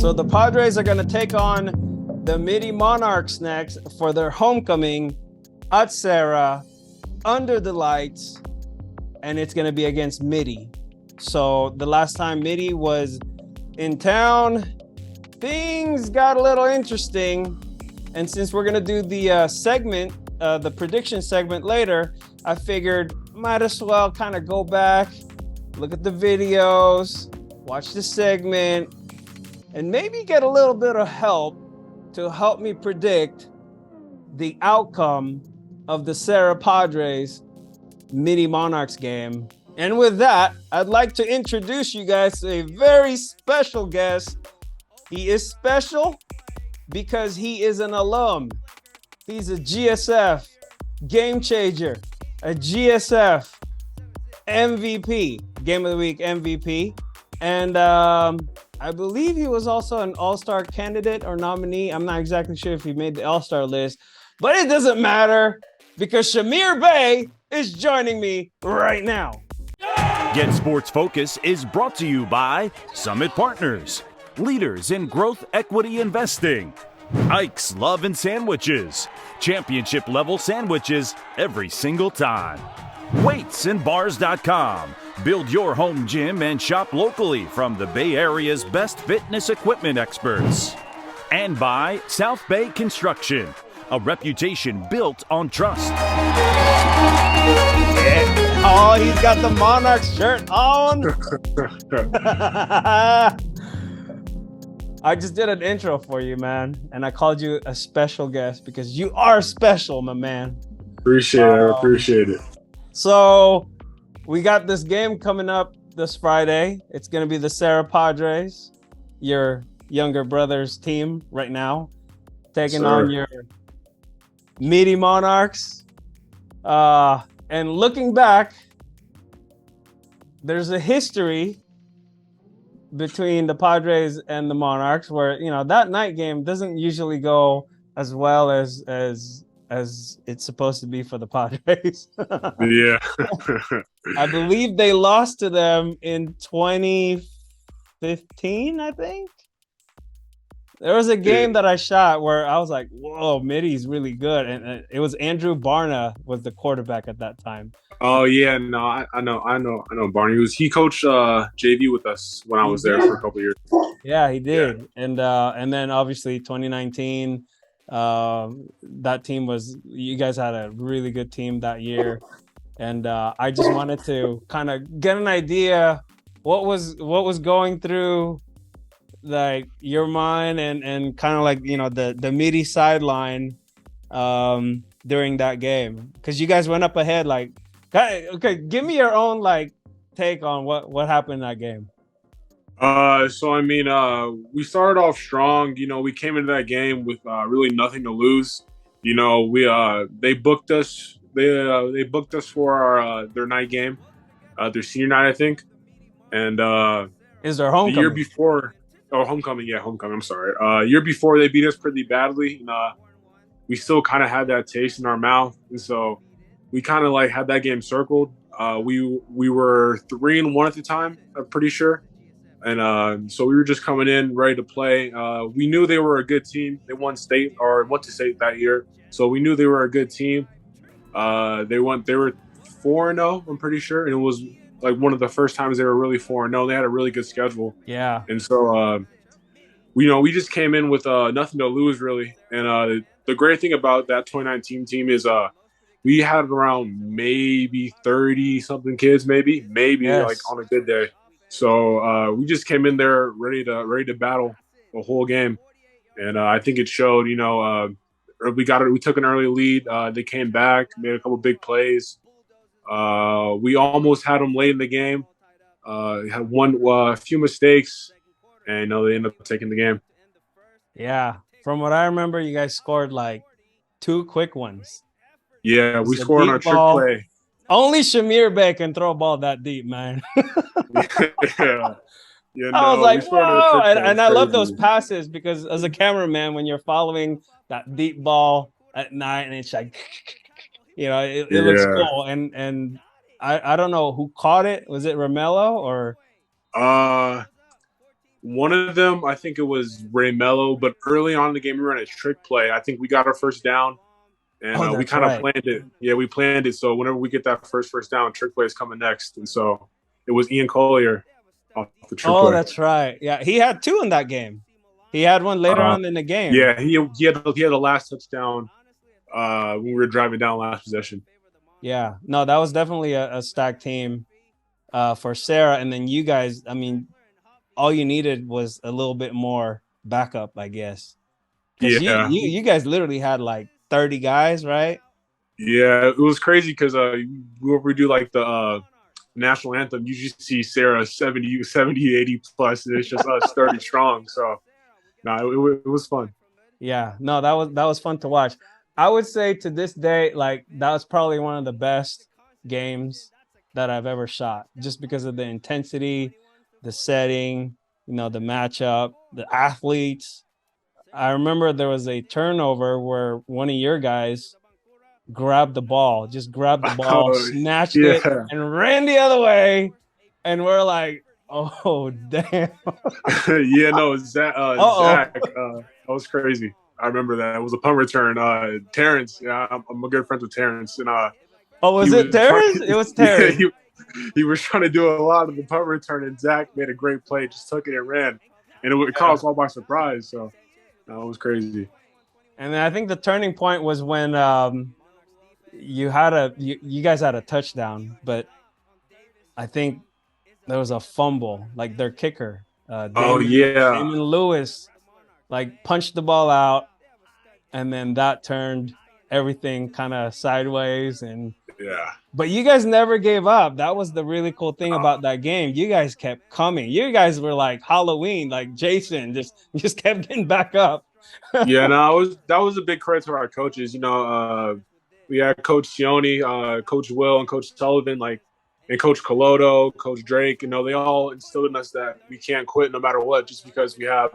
So the Padres are going to take on the Mitty Monarchs next for their homecoming at Serra, under the lights, and it's going to be against Mitty. So the last time Mitty was in town, things got a little interesting. And since we're going to do the segment, the prediction segment later, I figured might as well kind of go back, look at the videos, watch the segment, and maybe get a little bit of help to help me predict the outcome of the Serra Padres Mitty Monarchs game. And with that, I'd like to introduce you guys to a very special guest. He is special because he is an alum. He's a GSF game changer, a GSF MVP, Game of the Week MVP. And I believe he was also an All-Star candidate or nominee. I'm not exactly sure if he made the All-Star list, but it doesn't matter because Shamir Bey is joining me right now. GetSportsFocus is brought to you by Summit Partners, leaders in growth equity investing. Ike's Love and Sandwiches, championship level sandwiches every single time. Weightsandbars.com. Build your home gym and shop locally from the Bay Area's best fitness equipment experts. And by South Bay Construction, a reputation built on trust. Yeah. Oh, he's got the Monarchs shirt on. I just did an intro for you, man, and I called you a special guest because you are special, my man. Appreciate it. So we got this game coming up this Friday. It's going to be the Serra Padres, your younger brother's team right now, taking on your Mitty Monarchs. And looking back, there's a history between the Padres and the Monarchs where, you know, that night game doesn't usually go as well as it's supposed to be for the Padres. Yeah. I believe they lost to them in 2015, I think. There was a game that I shot where I was like, whoa, Mitty's really good. And it was Andrew Barna was the quarterback at that time. Oh, yeah. No, I know Barney. He coached JV with us when I was there for a couple of years. Yeah, he did. Yeah. And then obviously 2019, that team you guys had a really good team that year. And I just wanted to kind of get an idea what was going through like your mind and kind of like, you know, the Mitty sideline during that game, because you guys went up ahead. Like, okay, give me your own like take on what happened in that game. So I mean, we started off strong. You know, we came into that game with really nothing to lose. You know, they booked us. They booked us for our their night game, their senior night, I think. And is their homecoming? The year before. Oh, homecoming. Yeah, homecoming. I'm sorry. Year before they beat us pretty badly. And, we still kind of had that taste in our mouth. And so we kind of like had that game circled. We were 3-1 at the time, I'm pretty sure. And so we were just coming in ready to play. We knew they were a good team. They went to state that year. So we knew they were a good team. They were 4-0, I'm pretty sure. And it was like one of the first times they were really 4-0. They had a really good schedule. Yeah. And so, we just came in with nothing to lose, really. And the great thing about that 2019 team is we had around maybe 30-something kids, maybe yes. Like on a good day. So we just came in there ready to battle the whole game. And I think it showed, you know, we took an early lead. They came back, made a couple big plays. We almost had them late in the game. Had a few mistakes, and you know, they ended up taking the game. Yeah, from what I remember, you guys scored like 2 quick ones. Yeah, we scored on our trick play. Only Shamir Bey can throw a ball that deep, man. Yeah. Yeah, I was like, whoa! And I love those passes because as a cameraman, when you're following that deep ball at night and it's like, you know, it looks cool. And I don't know who caught it. Was it Romello or? One of them, I think it was Ray Mello, but early on in the game, we ran a trick play. I think we got our first down, and Oh, we that's kind of right. planned it. Yeah, we planned it. So whenever we get that first down, trick play is coming next. And so it was Ian Collier off the trick Oh, play. that's right. Yeah, he had two in that game. He had one later Uh, on in the game. yeah, he had the last touchdown when we were driving down last possession. Yeah, no, that was definitely a stacked team for Serra. And then you guys, I mean, all you needed was a little bit more backup, I guess. Because Yeah, you guys literally had like 30 guys, right? yeah, it was crazy because whenever we do like the national anthem, you just see Sarah 70, 80 plus, and it's just us 30 strong. So no, it was fun. Yeah, no, that was fun to watch. I would say to this day, like that was probably one of the best games that I've ever shot, just because of the intensity, the setting, the matchup, the athletes. I remember there was a turnover where one of your guys just grabbed the ball, Oh, snatched it, yeah. and ran the other way. And we're like, oh, damn. Yeah, no, Zach, Uh-oh. that was crazy. I remember that. It was a punt return. Terrence, yeah, I'm a good friend with Terrence, and Oh, he was it was trying. Terrence? It was Yeah, Terry. he was trying to do a lot of the punt return, and Zach made a great play, just took it and ran, and it caught Yeah. us all by surprise. So that was crazy. And then I think the turning point was when you guys had a touchdown, but I think there was a fumble, like their kicker, Oh yeah, Damon Lewis, like punched the ball out, and then that turned everything kind of sideways. And yeah. but you guys never gave up. That was the really cool thing about that game. You guys kept coming. You guys were like Halloween, like Jason, just kept getting back up. Yeah, no, that was a big credit to our coaches. We had Coach Sione, Coach Will, and Coach Sullivan, and Coach Coloto, Coach Drake. They all instilled in us that we can't quit no matter what. Just because we don't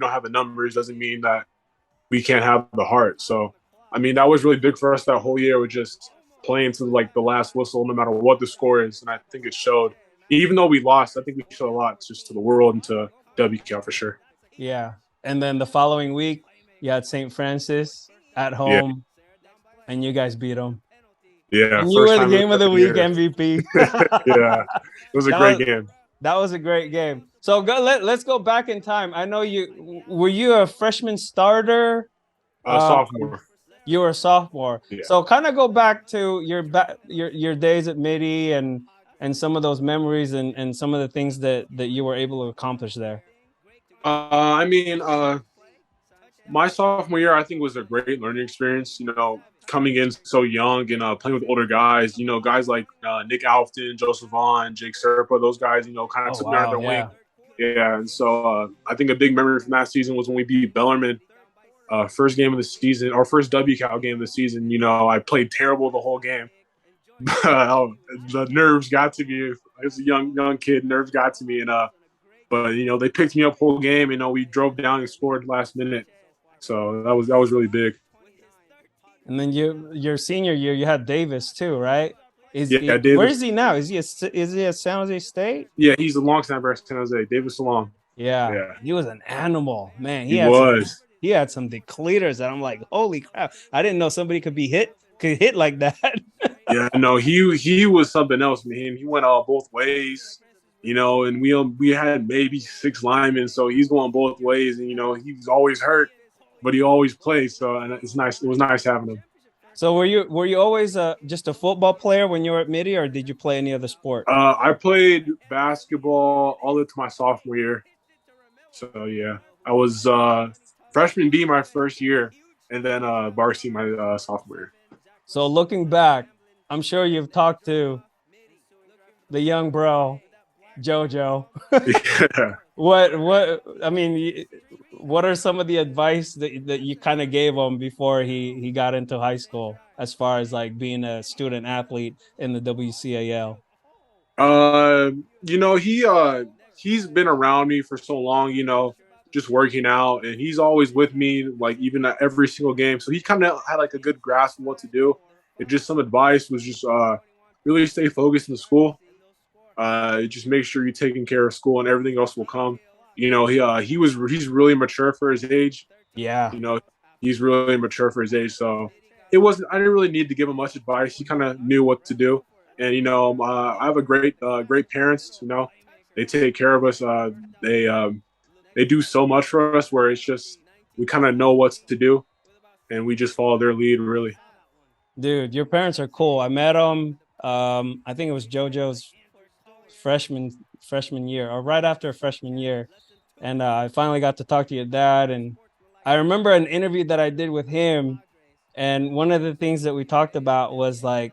have the numbers doesn't mean that we can't have the heart. So, I mean, that was really big for us that whole year. With just playing to like the last whistle, no matter what the score is, and I think it showed. Even though we lost, I think we showed a lot just to the world and to WCAL for sure. Yeah. And then the following week, you had St. Francis at Yeah, home, and you guys beat them. yeah, And you first were the time in game of the 7 week years. MVP. Yeah, it was a that great was game. that was a great game. So let's go back in time. I know you a freshman starter. Um, Sophomore. you were a sophomore. Yeah. So kind of go back to your days at Mitty and some of those memories and some of the things that you were able to accomplish there. I mean, my sophomore year, I think was a great learning experience. Coming in so young and playing with older guys. Guys like Nick Alfton, Joseph Vaughn, Jake Serpa. Those guys, kind of Oh took me under wow, their wing. yeah. Yeah, and so I think a big memory from that season was when we beat Bellarmine. First game of the season, our first WCAL game of the season. I played terrible the whole game. The nerves got to me. I was a young kid. Nerves got to me, and but they picked me up whole game. We drove down and scored last minute. So that was really big. And then your senior year, you had Davis too, right? Yeah, Where Davis. is he now? Is he at San Jose State? Yeah, he's a long snapper at San Jose. Davis Long. Yeah, Yeah, he was an animal, man. he was. He had some decleters that I'm like, holy crap! I didn't know somebody could hit like that. Yeah, no, he was something else, man. He went all both ways, and we had maybe 6 linemen, so he's going both ways, and he's always hurt, but he always plays. So and it's nice. It was nice having him. So were you always just a football player when you were at Mitty, or did you play any other sport? I played basketball all the way to my sophomore year. So yeah, I was freshman B my first year, and then varsity my sophomore year. So looking back, I'm sure you've talked to the young bro, JoJo. Yeah. What are some of the advice that you kind of gave him before he got into high school, as far as like being a student athlete in the WCAL? He's been around me for so long, just working out, and he's always with me, like even at every single game. So he kind of had like a good grasp of what to do. And just some advice was just really stay focused in the school. Just make sure you're taking care of school, and everything else will come. he's really mature for his age. Yeah. He's really mature for his age. So I didn't really need to give him much advice. He kind of knew what to do. And, I have a great parents, they take care of us. They do so much for us where it's just, we kind of know what to do and we just follow their lead really. Dude, your parents are cool. I met them. I think it was JoJo's freshman year or right after freshman year. And I finally got to talk to your dad. And I remember an interview that I did with him. And one of the things that we talked about was like,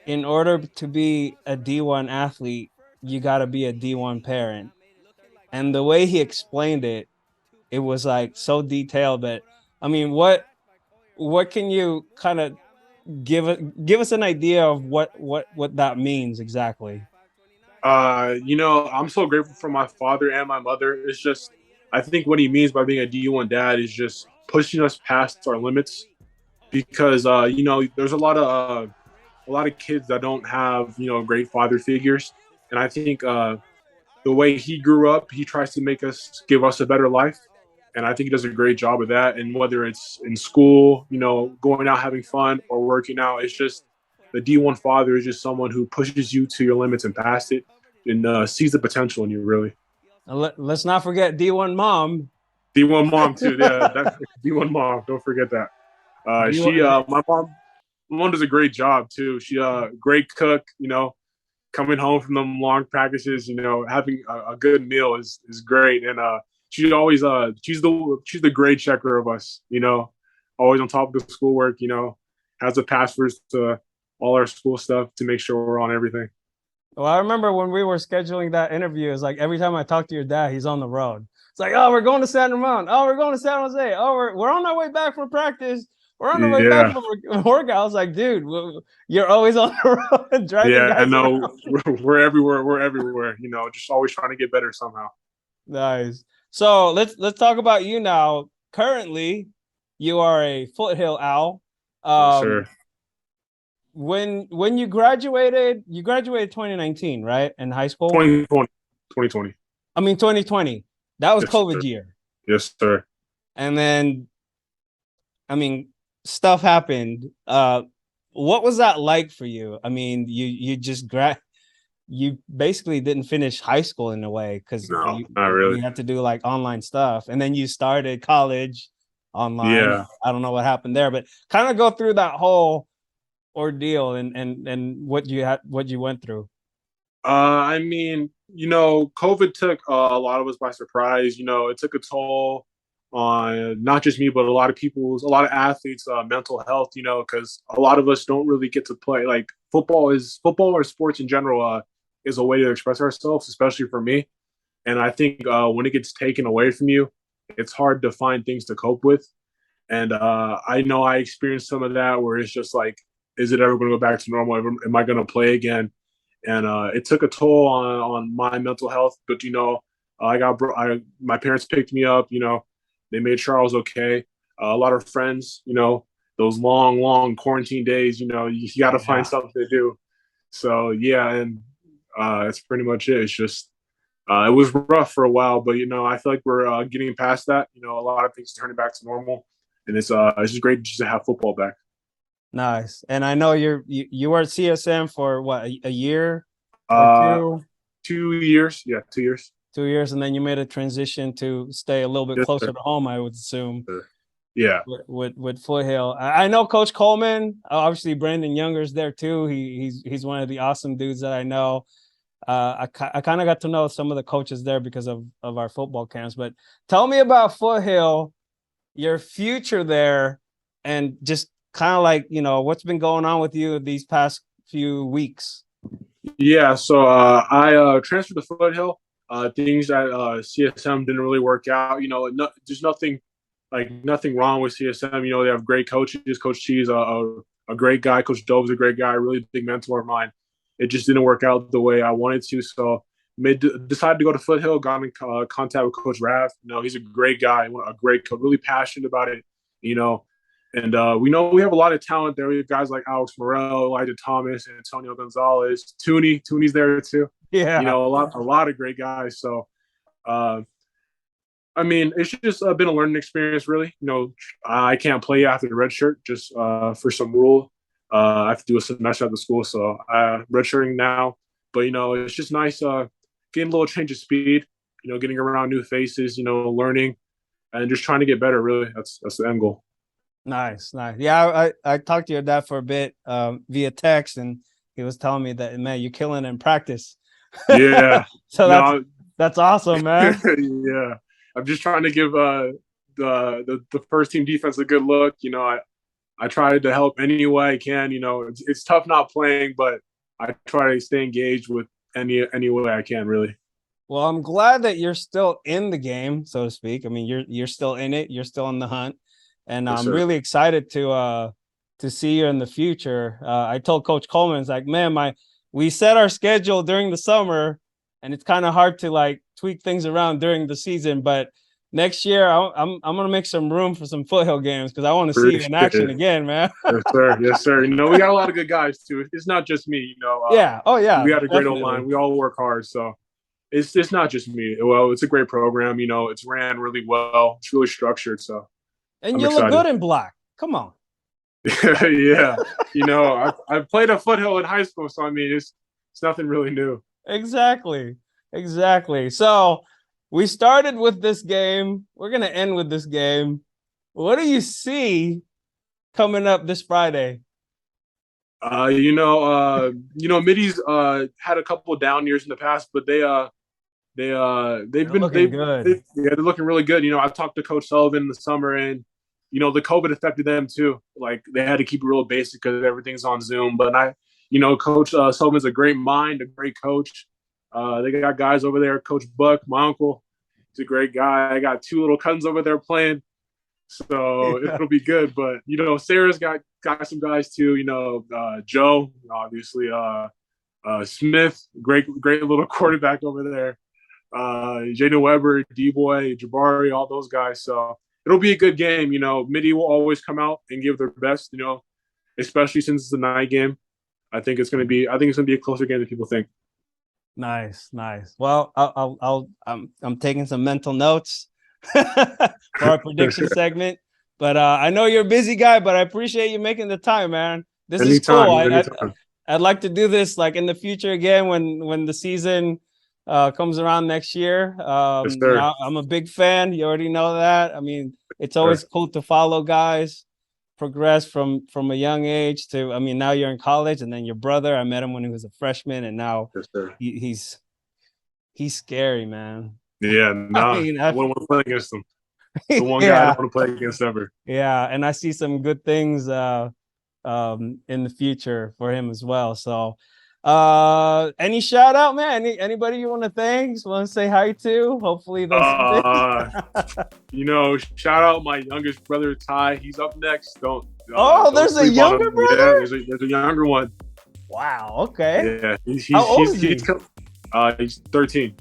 in order to be a D1 athlete, you got to be a D1 parent. And the way he explained it, it was like so detailed that, I mean, what can you kind of give us an idea of what that means exactly? I'm so grateful for my father and my mother. It's just, I think what he means by being a D1 dad is just pushing us past our limits because, there's a lot of kids that don't have, great father figures. And I think, the way he grew up, he tries to give us a better life. And I think he does a great job of that. And whether it's in school, going out having fun or working out, it's just the D1 father is just someone who pushes you to your limits and past it and sees the potential in you, really. Let's not forget D1 mom. D1 mom, too. Yeah, that's D1 mom. Don't forget that. My mom does a great job, too. She great cook, coming home from them long practices, having a good meal is great. And she always she's the grade checker of us, always on top of the schoolwork, has the passwords to all our school stuff to make sure we're on everything. Well, I remember when we were scheduling that interview, it's like every time I talk to your dad, he's on the road. It's like, oh, we're going to San Ramon. Oh, we're going to San Jose. Oh, we're on our way back from practice. We're on our way back from workout. I was like, dude, you're always on the road driving. Yeah, I know. We're everywhere. We're everywhere. Just always trying to get better somehow. Nice. So let's talk about you now. Currently, you are a Foothill Owl. Sure. When you graduated 2019, right? In high school? 2020. I mean, 2020. That was COVID year. Yes, sir. And then, I mean, stuff happened. What was that like for you? I mean, you basically didn't finish high school in a way because not really. You had to do like online stuff, and then you started college online. Yeah. I don't know what happened there, but kind of go through that whole ordeal and what you went through. I mean, COVID took a lot of us by surprise. It took a toll on not just me, but a lot of athletes' mental health. Because a lot of us don't really get to play. Like football or sports in general is a way to express ourselves, especially for me. And I think when it gets taken away from you, it's hard to find things to cope with. And I know I experienced some of that where it's just like, is it ever going to go back to normal? Am I going to play again? And it took a toll on my mental health. But my parents picked me up. They made sure I was okay. A lot of friends. Those long quarantine days. You got to find something to do. So yeah, and that's pretty much it. It's just it was rough for a while, but I feel like we're getting past that. A lot of things turning back to normal, and it's just great just to have football back. Nice. And I know you were at CSM for what, a year or two? 2 years. Yeah, 2 years. 2 years, and then you made a transition to stay a little bit closer to home, I would assume. Yeah. With Foothill. I know Coach Coleman. Obviously, Brandon Younger's there too. He's one of the awesome dudes that I know. I kind of got to know some of the coaches there because of our football camps. But tell me about Foothill, your future there, and just kind of like, what's been going on with you these past few weeks. Yeah, so I transferred to Foothill. Things at CSM didn't really work out. There's nothing wrong with CSM. They have great coaches. Coach Chi is a great guy. Coach Dove's a great guy, a really big mentor of mine. It just didn't work out the way I wanted to. So decided to go to Foothill, got in contact with Coach Rav. He's a great guy, a great coach, really passionate about it, And we know we have a lot of talent there. We have guys like Alex Morel, Elijah Thomas, Antonio Gonzalez, Tooney's there too. Yeah, a lot of great guys. So I mean, it's just been a learning experience, really. I can't play after the red shirt just for some rule. I have to do a semester at the school, so redshirting now. But it's just nice getting a little change of speed. Getting around new faces. Learning and just trying to get better. Really, that's the end goal. Nice. Yeah, I talked to your dad for a bit via text, and he was telling me that, man, you're killing in practice. Yeah. So that's awesome, man. Yeah. I'm just trying to give the first team defense a good look. I try to help any way I can. It's tough not playing, but I try to stay engaged with any way I can, really. Well, I'm glad that you're still in the game, so to speak. I mean, you're still in it. You're still in the hunt, and Yes, I'm sir. really excited to see you in the future. I told Coach Coleman, it's like, man, we set our schedule during the summer, and it's kind of hard to like tweak things around during the season. But next year, I'm gonna make some room for some Foothill games because I want to see you in action again, man. Yes, sir. Yes, sir. We got a lot of good guys too. It's not just me. Yeah. Oh, yeah. We got a great Definitely. O-line. We all work hard, so it's not just me. Well, it's a great program. It's ran really well. It's really structured. So, and you look good in black. Come on. Yeah. I've played a Foothill in high school, so I mean, it's nothing really new. Exactly. So we started with this game. We're gonna end with this game. What do you see coming up this Friday? Mitty's had a couple of down years in the past, but they're looking really good. I've talked to Coach Sullivan in the summer, and the COVID affected them too. Like they had to keep it real basic because everything's on Zoom. But Coach Sullivan's a great mind, a great coach. They got guys over there. Coach Buck, my uncle, he's a great guy. I got two little cousins over there playing, so it'll be good. But Sarah's got some guys too. Joe, obviously, Smith, great little quarterback over there. Jaden Weber, D-Boy, Jabari, all those guys. So it'll be a good game. Mitty will always come out and give their best. Especially since it's a night game. I think it's gonna be a closer game than people think. Nice. Well, I'm taking some mental notes for our prediction segment. But I know you're a busy guy, but I appreciate you making the time, man. This is cool. I'd like to do this like in the future again when the season comes around next year. Yes, sir. I'm a big fan. You already know that. I mean, it's always cool to follow guys progress from a young age to, I mean, now you're in college, and then your brother, I met him when he was a freshman, and now he's scary, man. Yeah, I wouldn't want to play against him. The one guy I don't want to play against ever. Yeah, and I see some good things in the future for him as well. So any shout out, man? Anybody you want to thank? Want to say hi to? Hopefully shout out my youngest brother Ty. He's up next. There's a younger brother? Yeah, there's a younger one. Wow, okay. Yeah, he's 13.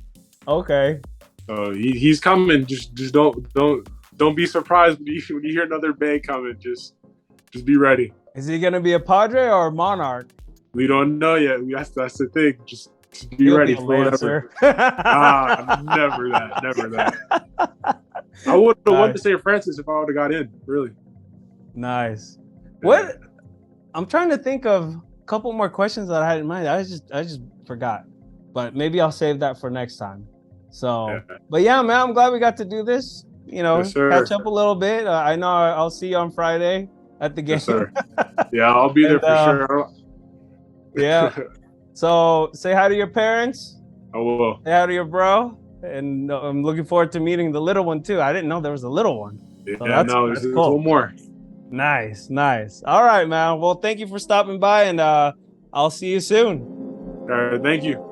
Okay. So he's coming. Just don't be surprised when you hear another Bay coming. Just be ready. Is he gonna be a Padre or a Monarch? We don't know yet. That's the thing. Just be ready for whatever. Never that. I would have wanted to say Francis if I would have got in. Really. Nice. What? I'm trying to think of a couple more questions that I had in mind. I just forgot, but maybe I'll save that for next time. So, but yeah, man, I'm glad we got to do this. Catch up a little bit. I know I'll see you on Friday at the game. Yes, sir. Yeah, I'll be there for sure. Yeah. So say hi to your parents. I will. Say hi to your bro. And I'm looking forward to meeting the little one too. I didn't know there was a little one. So that's cool. One more. Nice. All right, man. Well, thank you for stopping by, and I'll see you soon. All right, thank you.